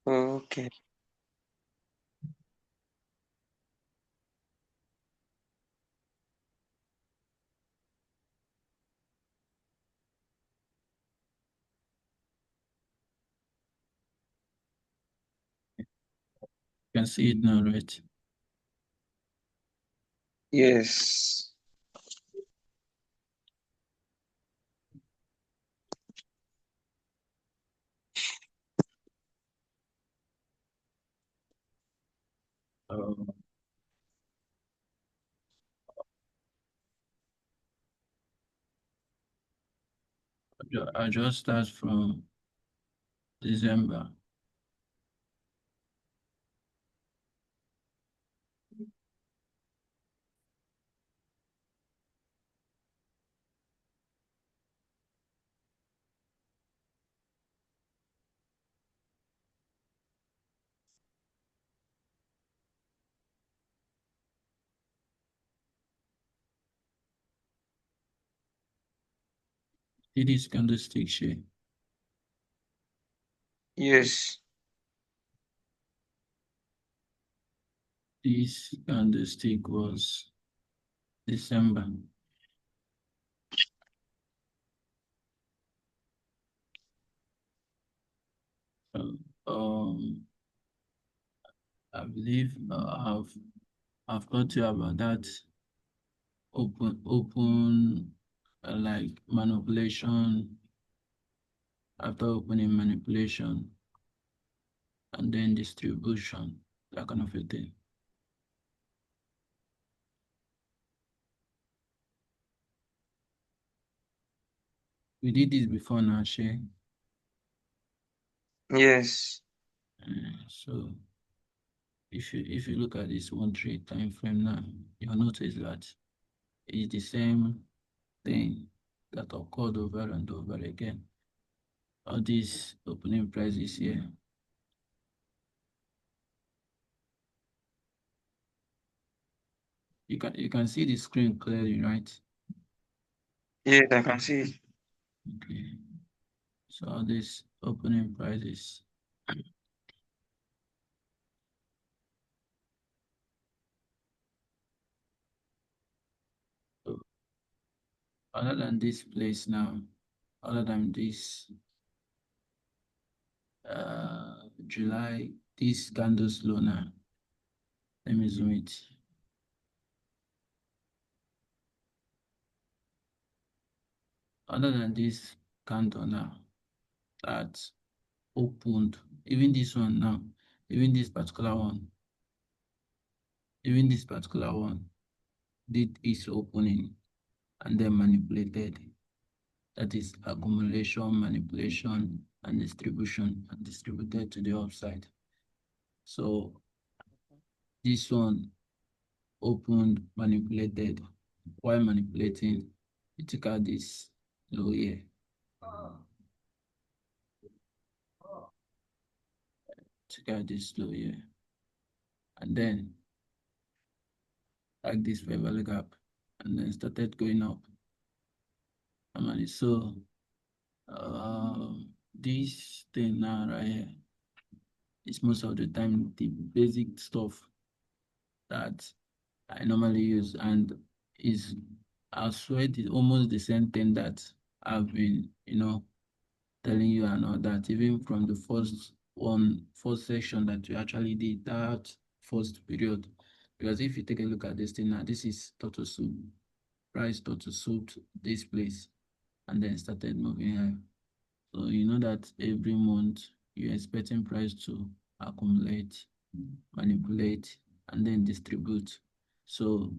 Okay. You can see it now, right? Yes. Uh, I just start from December. See this candlestick shape. Yes. This candlestick was December. Uh, um, I believe I've taught you about that open like manipulation after opening manipulation and then distribution, that kind of a thing. We did this before now, Shay. Yes. So if you look at this 1 trade time frame now, you'll notice that it's the same thing that occurred over and over again. All these opening prices here. You can see the screen clearly, right? Yes, I can see it. Okay. So all these opening prices. So other than this place now, other than this July, this candle slow now. Let me zoom it. Other than this candle now that opened, even this one now, even this particular one, even this particular one did its opening and then manipulated. That is accumulation, manipulation, and distribution, and distributed to the upside. So this one opened, manipulated. While manipulating, it took out this low here. Took out this low here. And then like this fair value gap. And then started going up. And so this thing now right here is most of the time the basic stuff that I normally use, and is I swear it's almost the same thing that I've been, telling you and all that, even from the first section that we actually did, that first period. Because if you take a look at this thing now, this is total soup, price total soup this place, and then started moving high. So you know that every month you're expecting price to accumulate, manipulate, and then distribute. So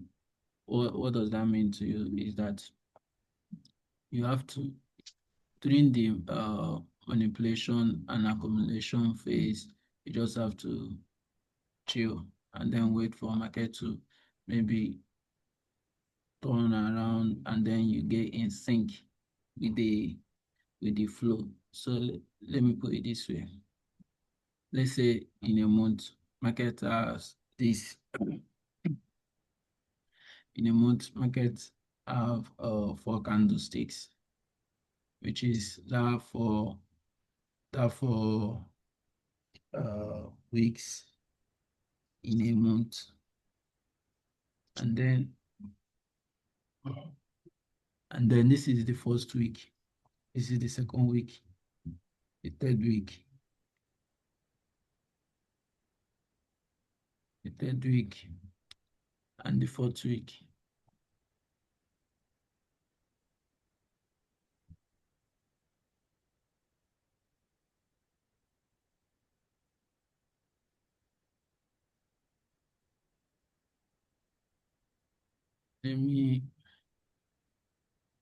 what does that mean to you is that you have to, during the manipulation and accumulation phase, you just have to chill and then wait for market to maybe turn around, and then you get in sync with the flow. So let me put it this way. Let's say in a month, market has this in a month, market have 4 candlesticks, which is that for weeks in a month. And then this is the first week. This is the second week, the third week, the third week, and the fourth week. Let me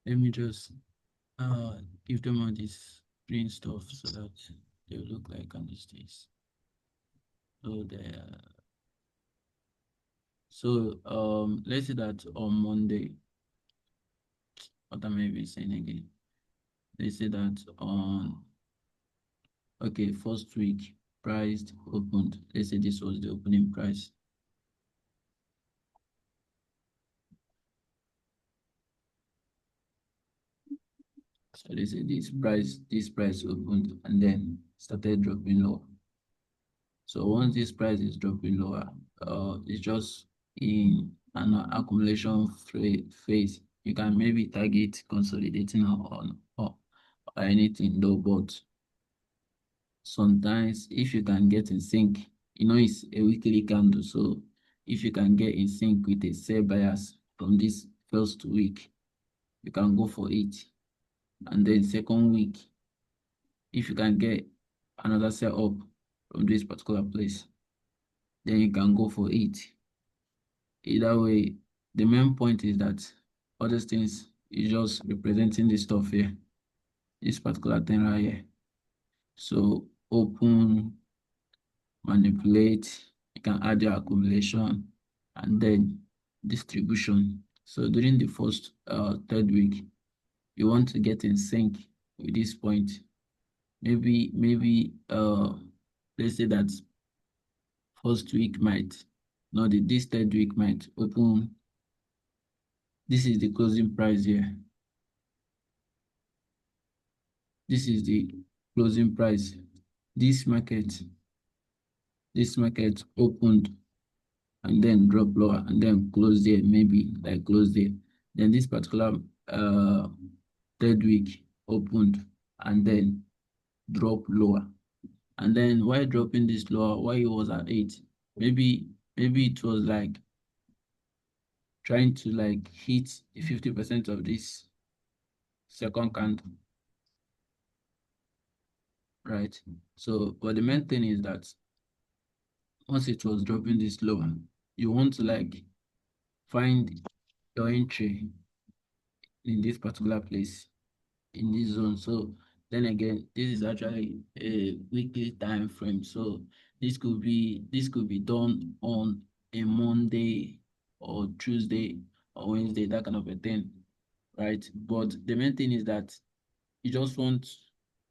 let me just uh give them all this green stuff so that they look like candlesticks. So let's say that on Monday, what am I even saying again? Let's say that on okay, first week priced opened. Let's say this was the opening price. So let's say this price opened and then started dropping low. So once this price is dropping lower, it's just in an accumulation phase. You can maybe target consolidating or anything though, but sometimes if you can get in sync, it's a weekly candle. So if you can get in sync with a sell bias from this first week, you can go for it. And then second week, if you can get another sell up from this particular place, then you can go for it. Either way, the main point is that all these things is just representing this stuff here, this particular thing right here. So open, manipulate, you can add your accumulation, and then distribution. So during the first third week, you want to get in sync with this point. Maybe let's say that first week might, no, this third week might open. This is the closing price here. This is the closing price. This market, this market opened and then drop lower and then close there, maybe like close there. Then this particular third week opened and then drop lower. And then why dropping this lower? Why it was at 8? Maybe it was like trying to like hit the 50% of this second candle, right? So, but the main thing is that once it was dropping this lower, you want to like find your entry in this particular place, in this zone. So then again, this is actually a weekly time frame. So this could be done on a Monday or Tuesday or Wednesday, that kind of a thing, right? But the main thing is that you just want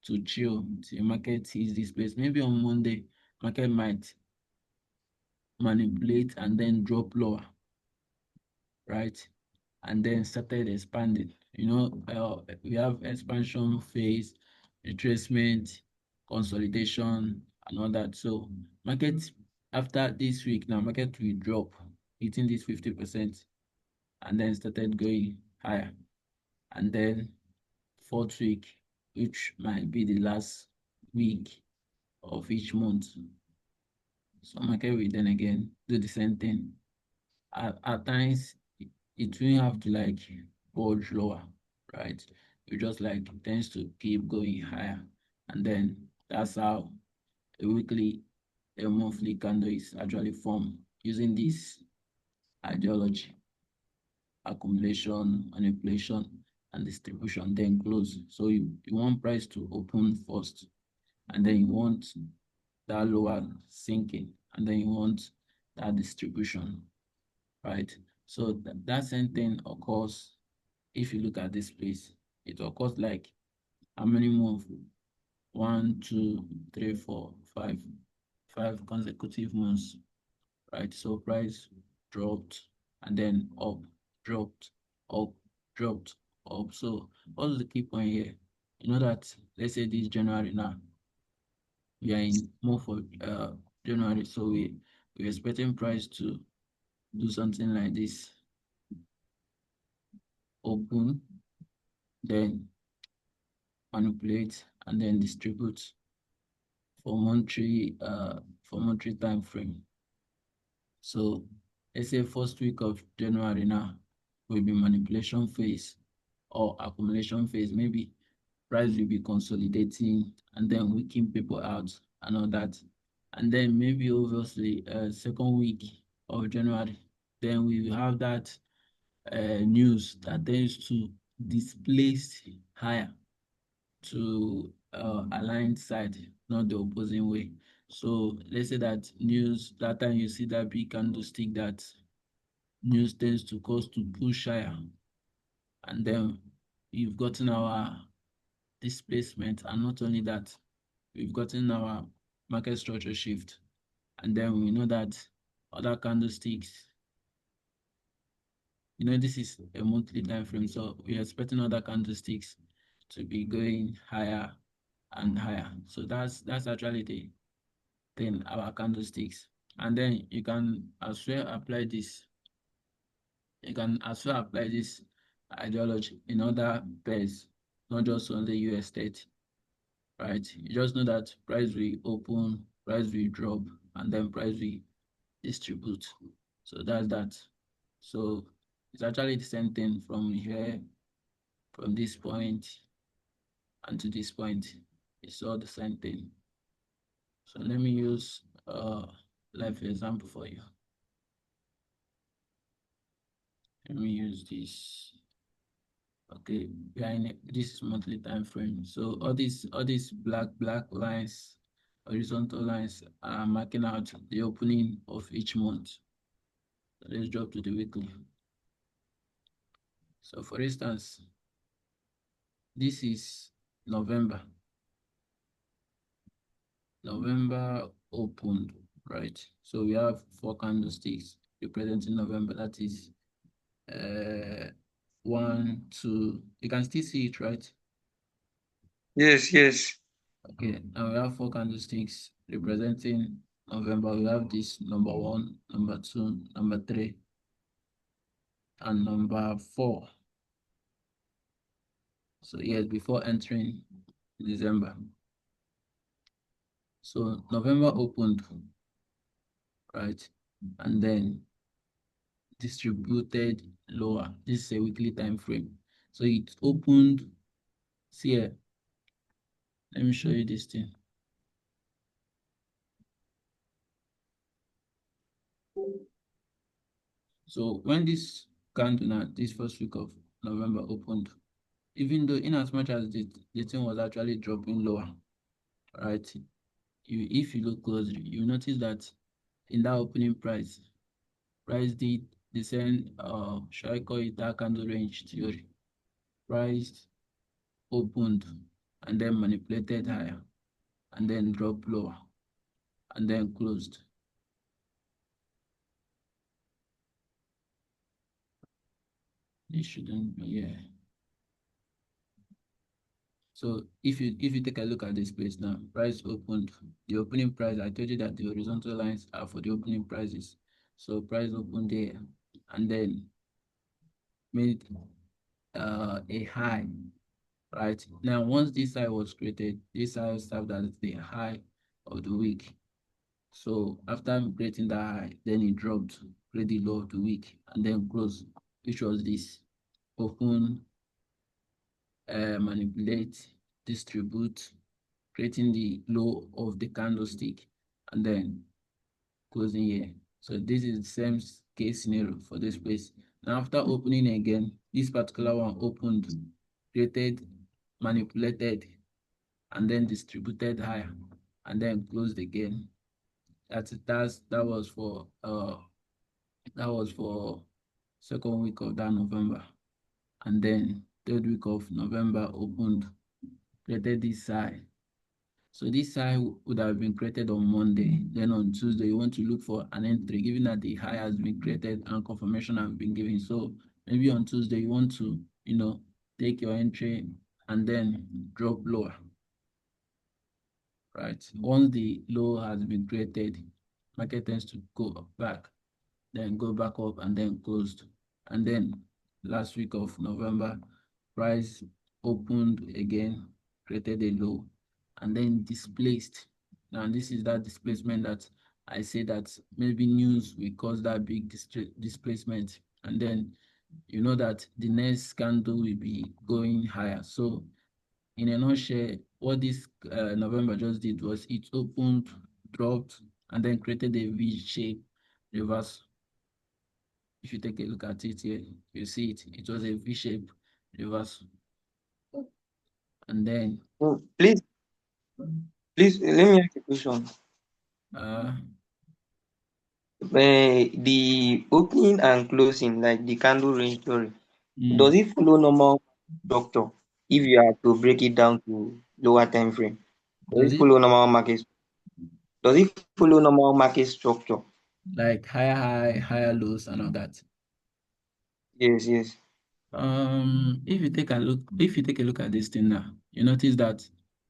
to chill till market hits this place. Maybe on Monday, market might manipulate and then drop lower, right? And then started expanding. We have expansion phase, retracement, consolidation, and all that. So market after this week now, market will drop, hitting this 50%, and then started going higher. And then fourth week, which might be the last week of each month. So market will then again do the same thing. At times it will have to like bulge lower, right? It just like tends to keep going higher. And then that's how a weekly, a monthly candle is actually formed using this ideology: accumulation, manipulation, and distribution, then close. So you want price to open first, and then you want that lower sinking, and then you want that distribution, right? So that same thing occurs if you look at this place. It occurs like how many months? 1, 2, 3, 4, 5, 5 consecutive months, right? So price dropped and then up, dropped, up, dropped, up. So what's the key point here? You know that let's say this January now, we are in more for January. So we're expecting price to do something like this: open, then manipulate, and then distribute for monthly time frame. So let's say first week of January now will be manipulation phase or accumulation phase. Maybe price will be consolidating and then wicking people out and all that. And then maybe obviously second week of January, then we will have that news that tends to displace higher to aligned side, not the opposing way. So let's say that news, that time you see that big candlestick, that news tends to cause to push higher. And then you've gotten our displacement. And not only that, we've gotten our market structure shift. And then we know that other candlesticks, this is a monthly time frame. So we're expecting other candlesticks to be going higher and higher. So that's actually the thing about candlesticks. And then you can as well apply this. You can as well apply this ideology in other pairs, not just on the US state, right? You just know that price will open, price will drop, and then price will distribute. So that's that. So it's actually the same thing from here, from this point, and to this point. It's all the same thing. So let me use live example for you. Let me use this. Okay, we are in this is monthly time frame. So all these black lines, horizontal lines are marking out the opening of each month. So let's drop to the weekly. So for instance, this is November. November opened, right? So we have four candlesticks representing November. That is one, two. You can still see it, right? Yes, yes. Okay, now we have four candlesticks representing November. We have this number one, number two, number three, and number four. So yes, before entering December. So November opened, right? And then distributed lower. This is a weekly time frame. So it opened, see here, let me show you this thing. So when this candle now, this first week of November opened, even though in as much as the thing was actually dropping lower, right? If you look closely, you notice that in that opening price did descend, shall I call it that candle range theory. Price opened and then manipulated higher and then dropped lower and then closed. It shouldn't be, yeah. So if you take a look at this place now, price opened, the opening price, I told you that the horizontal lines are for the opening prices. So price opened there and then made a high, right? Now once this high was created, this high served as the high of the week. So after creating that high, then it dropped, create the low of the week, and then close, which was this: open, manipulate, distribute, creating the low of the candlestick, and then closing here. So this is the same case scenario for this place. Now after opening again, this particular one opened, created, manipulated, and then distributed higher, and then closed again. That was for second week of that November. And then third week of November opened, created this high. So this high would have been created on Monday. Then on Tuesday, you want to look for an entry, given that the high has been created and confirmation has been given. So maybe on Tuesday, you want to, take your entry and then drop lower. right? Once the low has been created, market tends to go back, then go back up and then closed. And then last week of November, price opened again, created a low, and then displaced. Now this is that displacement that I say that maybe news will cause that big displacement. And then you know that the next candle will be going higher. So in a nutshell, what this November just did was it opened, dropped, and then created a V-shape reverse. If you take a look at it here, you see it. It was a V-shape reverse. And then So please let me ask a question. uh The opening and closing, like the candle range theory, does mm, it follow normal structure if you are to break it down to lower time frame? Does does it it follow normal market? Does it follow normal market structure? like higher high, higher lows and all that? Yes, yes. If you take a look at this thing now, you notice that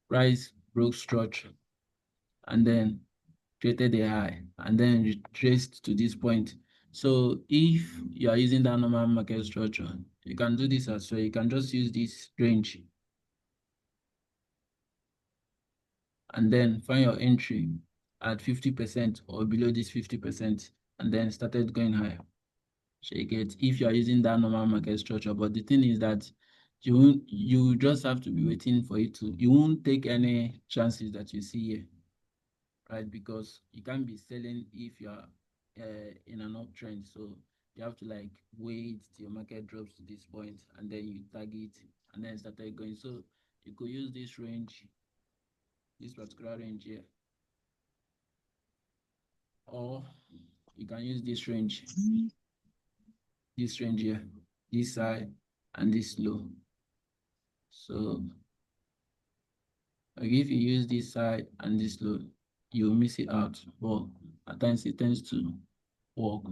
price broke structure and then created a high and then retraced to this point. So if you are using that normal market structure, you can do this as well. You can just use this range and then find your entry at 50% or below this 50% and then started going higher. So you get if you are using that normal market structure. But the thing is that you just have to be waiting for it to, you won't take any chances that you see here, right? Because you can't be selling if you are in an uptrend. So you have to like wait till your market drops to this point and then you target and then started going. So you could use this range, this particular range here, or you can use this range here, this high and this low. So like if you use this high and this low, you'll miss it out. But at times it tends to work.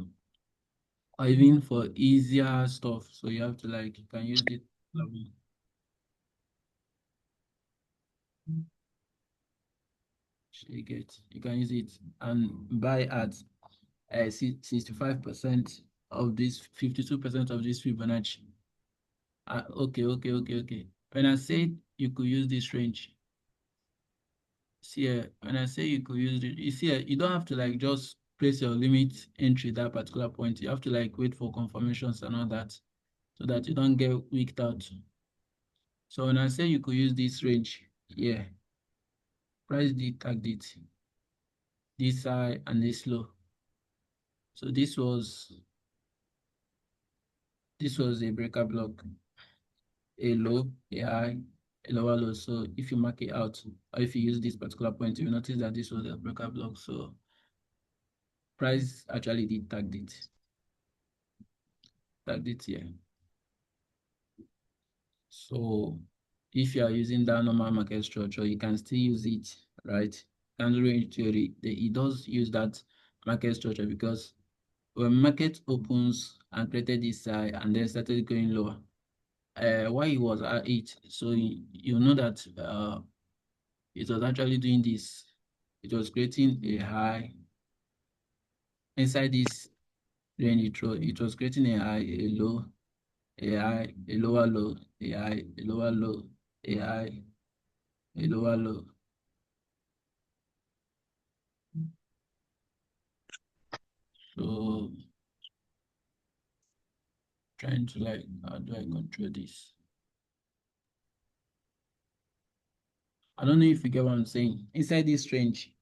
Or even for easier stuff. So you have to like you can use it. You can use it and buy at 65% of this, 52% of this Fibonacci. Okay. When I said you could use this range, see, when I say you could use it, you see, you don't have to like just place your limit entry that particular point. You have to like wait for confirmations and all that so that you don't get wicked out. So when I say you could use this range, yeah, price did tag it, this high and this low. So this was a breaker block, a low, a high, a lower low. So if you mark it out, or if you use this particular point, you notice that this was a breaker block. So price actually did tagged it here. So if you are using that normal market structure, you can still use it, right? Candle range theory, it does use that market structure because when market opens and created this high and then started going lower, why it was at it, so you know that it was actually doing this. It was creating a high inside this range. It was creating a high, a low, a high, a lower low, a high, a lower low, a high, a lower low. So trying to like, how do I control this? I don't know if you get what I'm saying. Inside this range,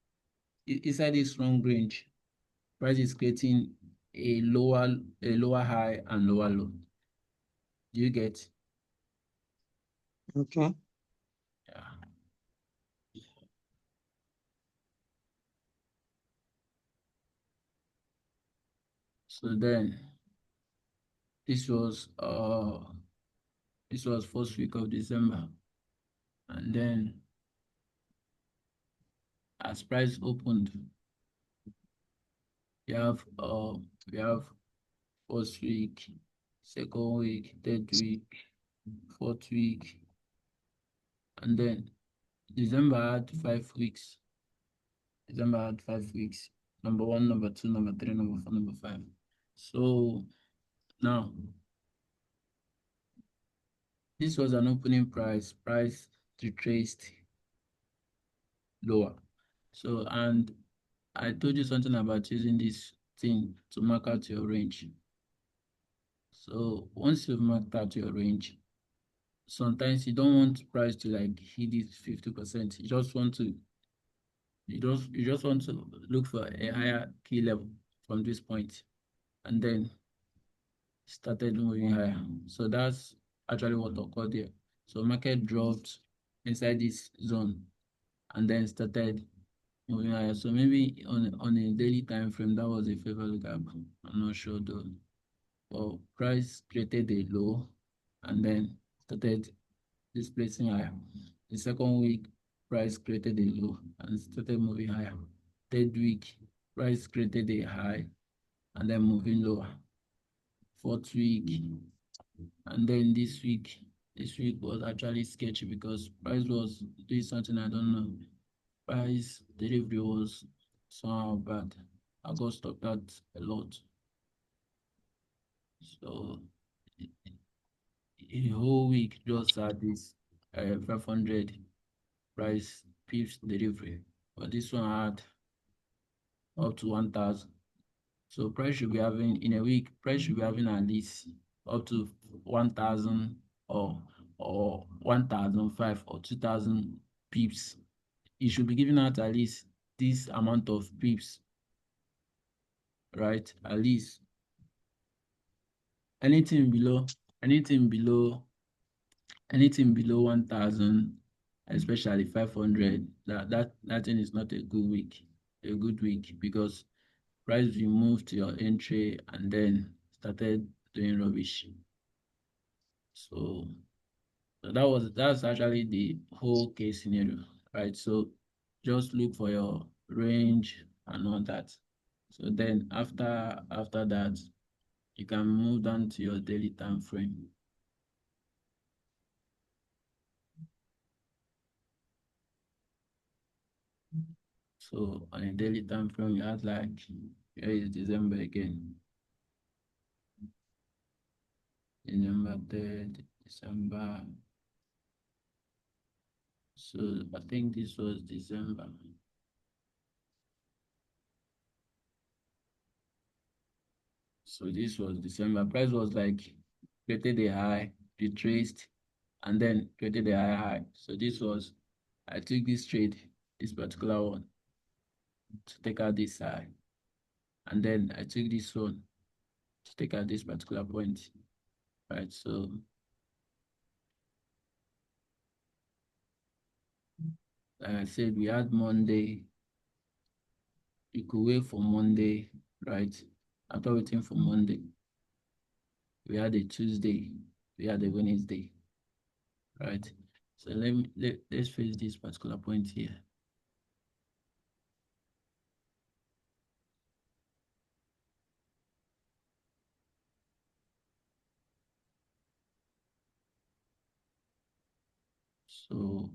inside this long range, price is creating a lower high and lower low. Do you get? Okay. Yeah. So then this was this was first week of December. And then as price opened, we have uh we have first week, second week, third week, fourth week, and then December had 5 weeks. December had 5 weeks. Number one, number two, number three, number four, number five. So now this was an opening price. Price retraced lower. So and I told you something about using this thing to mark out your range. So once you've marked out your range, sometimes you don't want price to like hit this 50%. You just want to look for a higher key level from this point and then started moving higher. So that's actually what occurred here. So market dropped inside this zone and then started moving higher. So maybe on a daily time frame, that was a favorable gap. I'm not sure though. Well, price created a low and then started displacing higher. The second week, price created a low and started moving higher. Third week, price created a high and then moving lower. Fourth week, and then this week was actually sketchy because price was doing something I don't know. Price delivery was somehow bad. I got stopped at a lot. So a whole week just had this 500 price pips delivery. But this one had up to 1,000. So price should be having in a week, price should be having at least up to 1,000 or 1,005 or 2,000 pips. It should be giving out at least this amount of pips, right? At least anything below, anything below, anything below 1,000, especially 500. That thing is not a good week because price will move to your entry and then started doing rubbish. So, that's actually the whole case scenario, right? So just look for your range and all that. So then after that, you can move down to your daily time frame. So on a daily time frame, you have like here is December again. December 3rd, December. So I think this was December. So this was December. Price was like created a high, retraced, and then created a high. So this was, I took this trade, this particular one, to take out this high. And then I took this one to take out this particular point. Right. So like I said, we had Monday. You could wait for Monday, right? After waiting for Monday, we had a Tuesday, we had a Wednesday, right? So let's face this particular point here. So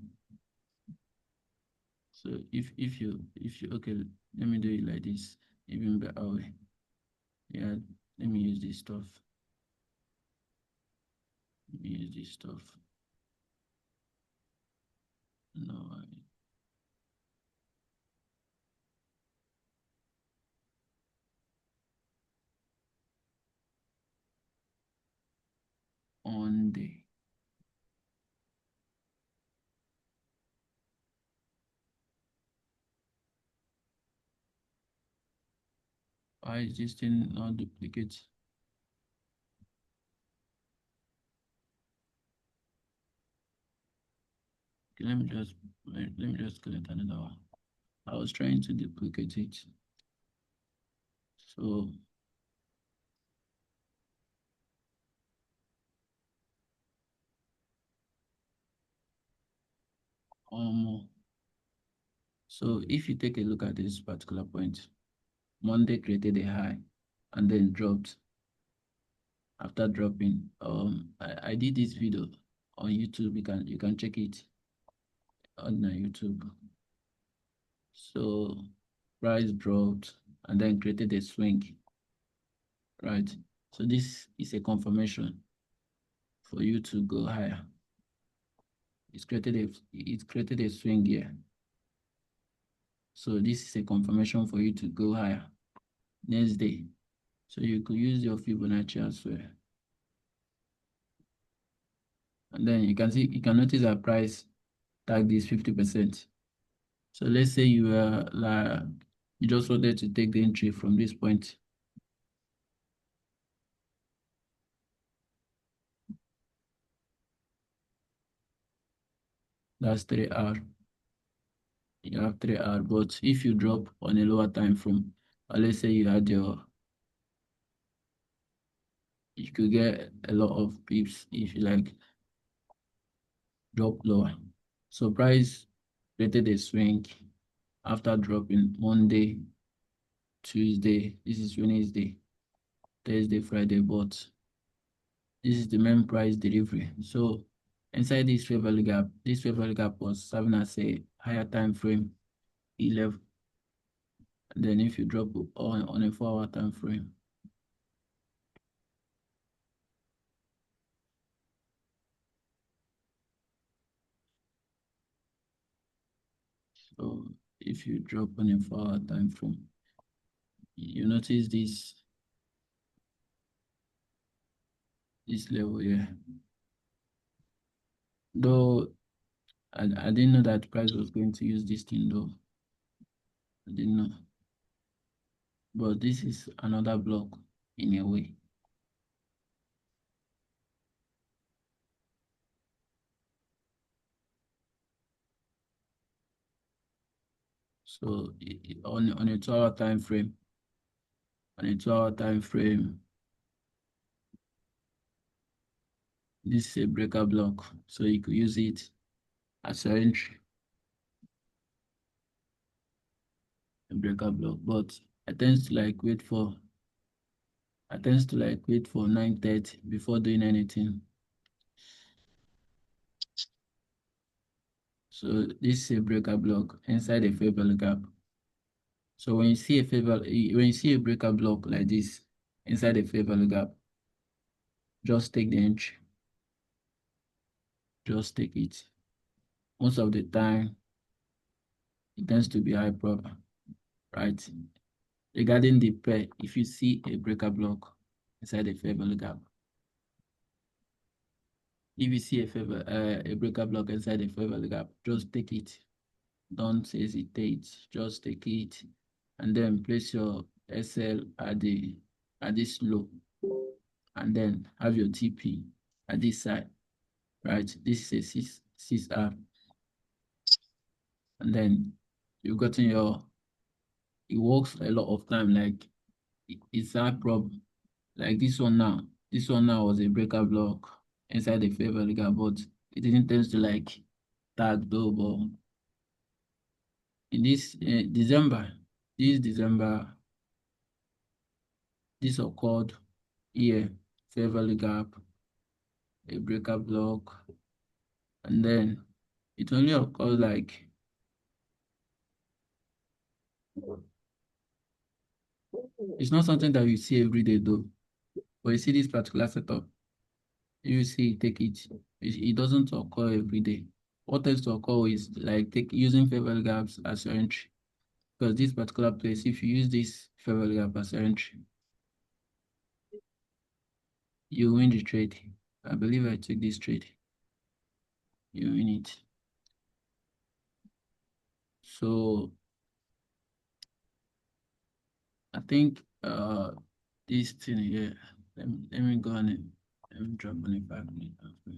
if you okay, let me do it like this, even better way. Yeah, let me use this stuff. Let me use this stuff. No, on the why is this thing not duplicate? Okay, let me just collect another one. I was trying to duplicate it. So um so if you take a look at this particular point, Monday created a high and then dropped. After dropping, I did this video on YouTube. You can check it. on the YouTube. So price dropped and then created a swing, right? So this is a confirmation for you to go higher. It's created a swing here. So this is a confirmation for you to go higher next day. So you could use your Fibonacci as well. And then you can notice that price tag this 50%. So let's say you just wanted to take the entry from this point. That's 3 hours. You have 3 hours. But if you drop on a lower time frame, or let's say you could get a lot of pips if you like drop lower. So price created a swing after dropping Monday, Tuesday, this is Wednesday, Thursday, Friday, but this is the main price delivery. So inside this fair value gap was serving as a higher time frame 11. And then if you drop on a 4 hour time frame, so if you drop on a 4 hour time frame, you notice this level here. Though I didn't know that price was going to use this thing though. I didn't know. But this is another block in a way. So on a 2 hour time frame, this is a breaker block. So you could use it as your entry, a breaker block. But I tend to like wait for 9:30 before doing anything. So this is a breaker block inside a fair value gap. So when you see a breaker block like this inside a fair value gap, just take the entry. Just take it. Most of the time, it tends to be high proper, right? Regarding the pair, if you see a breaker block inside a fair value gap, if you see a breaker block inside a fair value gap, just take it. Don't hesitate. Just take it, and then place your SL at this low, and then have your TP at this side, right? This is a 6R, and then you've gotten your. It works a lot of time. Like it's a problem. Like this one now. This one now was a breaker block inside the fair value gap, but it didn't tend to like tag though. But in this December, this occurred here, fair value gap, a breaker block, and then it only occurs like it's not something that you see every day though. But you see this particular setup, you see take it. It doesn't occur every day. What tends to occur is like using fair value gaps as your entry. Because this particular place, if you use this fair value gap as your entry, you win the trade. I believe I took this trade. You win it. So I think this thing here, let me go on it. Let me drop on it 5 minutes after.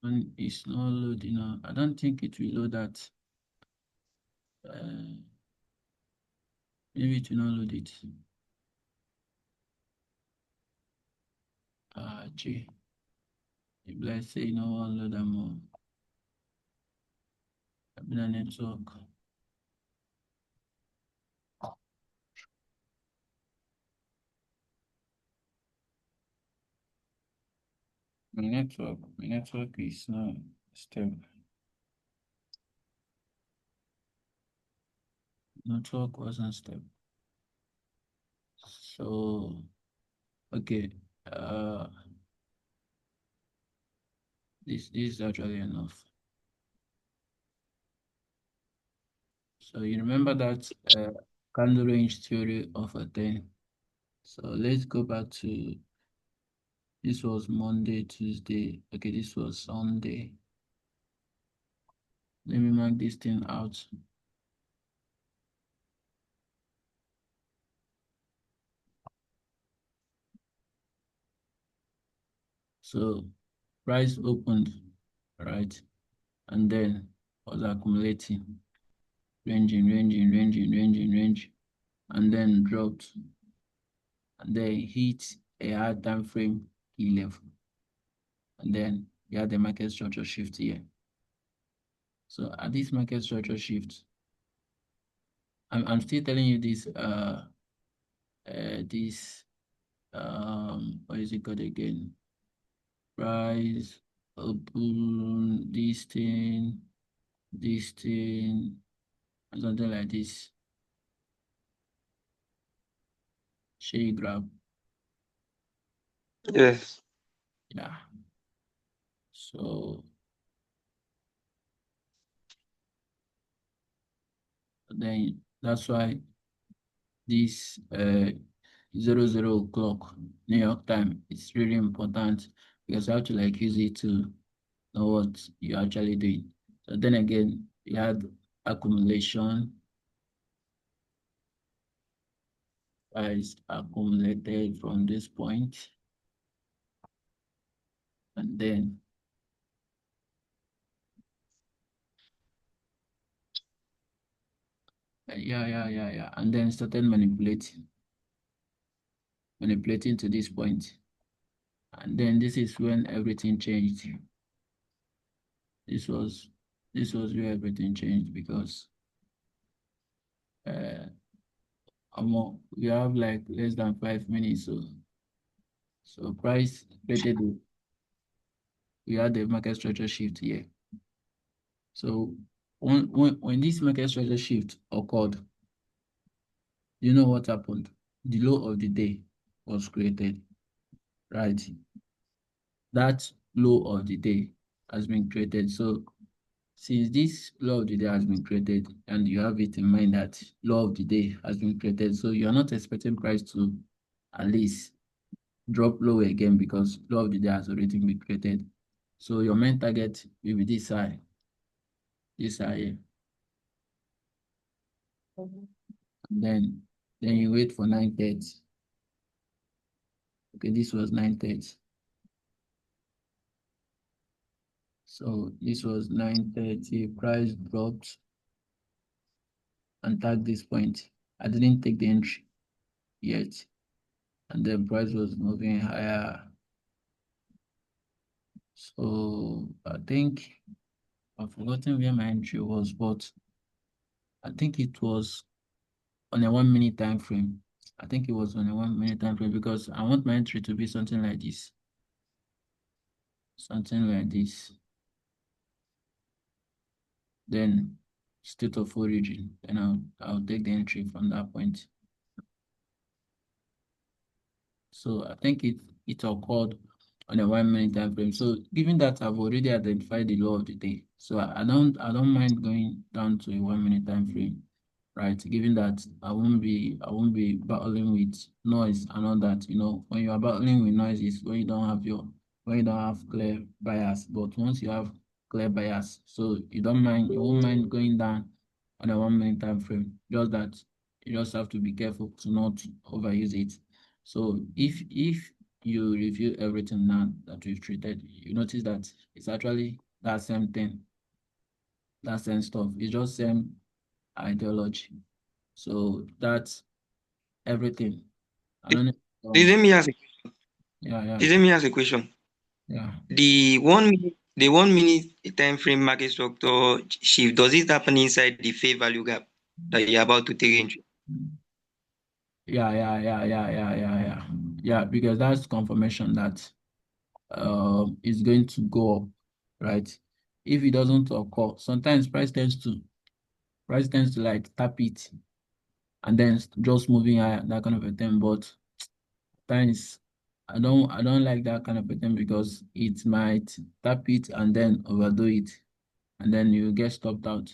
And it's not loading now. I don't think it will load that. Uh, Maybe it will not load it. Gee. If let's say you know one load them more. Terminal network. My network is not stable. Network wasn't stable. So okay. Uh this is actually enough. So you remember that candle range theory of a 10. So let's go back to this was Monday, Tuesday. Okay, this was Sunday. Let me mark this thing out. So price opened, right? And then was accumulating, range, and then dropped, and then hit a hard time frame key level. And then you had the market structure shift here. So at this market structure shift, I'm still telling you this what is it called again? Price open this thing, and something like this. Share grab. Yes. Yeah. So then that's why this 00 o'clock New York time is really important, because you have to like use it to know what you're actually doing. So then again, you had accumulation, price accumulated from this point, and then yeah, and then started manipulating to this point, and then this is when everything changed. This was this was where everything changed, because uh we have like less than 5 minutes. So price created we had the market structure shift here. So when this market structure shift occurred, you know what happened? The low of the day was created, right? That low of the day has been created. So since this law of the day has been created, and you have it in mind that law of the day has been created, so you're not expecting price to at least drop low again, because law of the day has already been created. So your main target will be this high here. And then you wait for 9:30. Okay, this was 9:30. So this was 9:30. Price dropped and tagged this point. I didn't take the entry yet. And then price was moving higher. So I think I've forgotten where my entry was, but I think it was on a 1 minute time frame. I think it was on a 1 minute time frame, because I want my entry to be something like this. Something like this. Then state of origin. Then I'll take the entry from that point. So I think it occurred on a 1 minute time frame. So given that I've already identified the law of the day, so I don't mind going down to a 1 minute time frame, right? Given that I won't be battling with noise and all that. When you are battling with noise is when you don't have clear bias. But once you have clear bias, so you won't mind going down on a 1 minute time frame. Just that you just have to be careful to not overuse it. So if you review everything now that we've treated, you notice that it's actually that same thing, that same stuff. It's just same ideology. So that's everything. I don't know if you Please let understand. me ask a Yeah, yeah, please let me ask a question. yeah. The 1 minute the 1 minute time frame market structure shift, does it happen inside the fair value gap that you're about to take entry? Yeah, because that's confirmation that it's going to go up, right? If it doesn't occur, sometimes price tends to like tap it and then just moving higher, that kind of a thing. But times I don't like that kind of a thing because it might tap it and then overdo it, and then you get stopped out.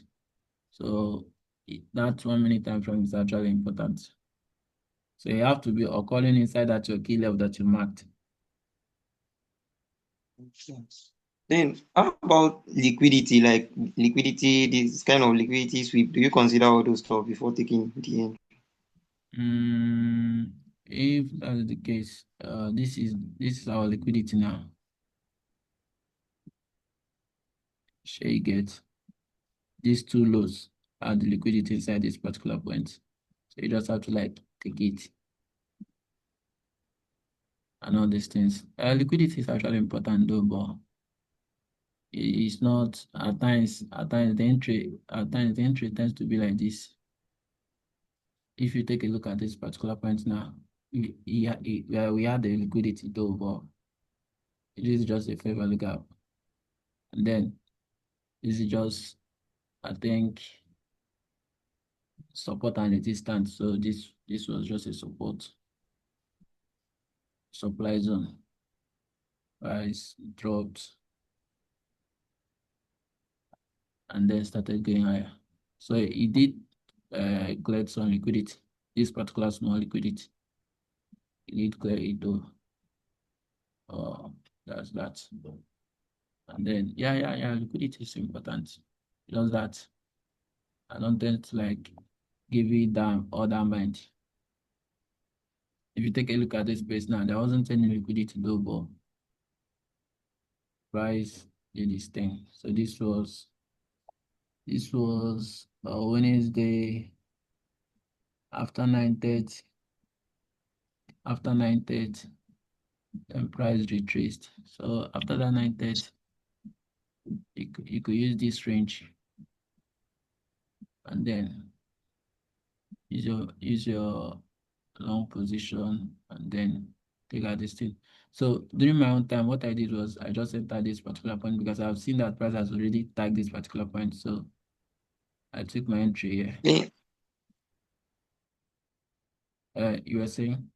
So that 1 minute time frame is actually important. So you have to be occurring inside at your key level that you marked. Yes. Then how about liquidity? Like liquidity, this kind of liquidity sweep, do you consider all those stuff before taking the end? Mm, if that's the case, this is our liquidity now. Shall you get these two lows are the liquidity inside this particular point. So you just have to like take it and all these things. Liquidity is actually important though, but it's not at times the entry tends to be like this. If you take a look at this particular point now, we had the liquidity though, but it is just a fair value gap. And then this is just, I think, support and resistance. So this was just a supply zone. Price dropped and then started going higher. So it did collect some liquidity. This particular small liquidity, it did clear it though. Uh, that's that. And then yeah, liquidity is important. Just that I don't tend to like give it that other mind. If you take a look at this space now, there wasn't any liquidity though, but price did this thing. So this was Wednesday after 9:30. After 9:30, then price retraced. So after that 9:30, you could use this range and then use your long position and then take out this thing. So during my own time, what I did was I just entered this particular point because I've seen that price has already tagged this particular point. So I took my entry here. Then You were saying?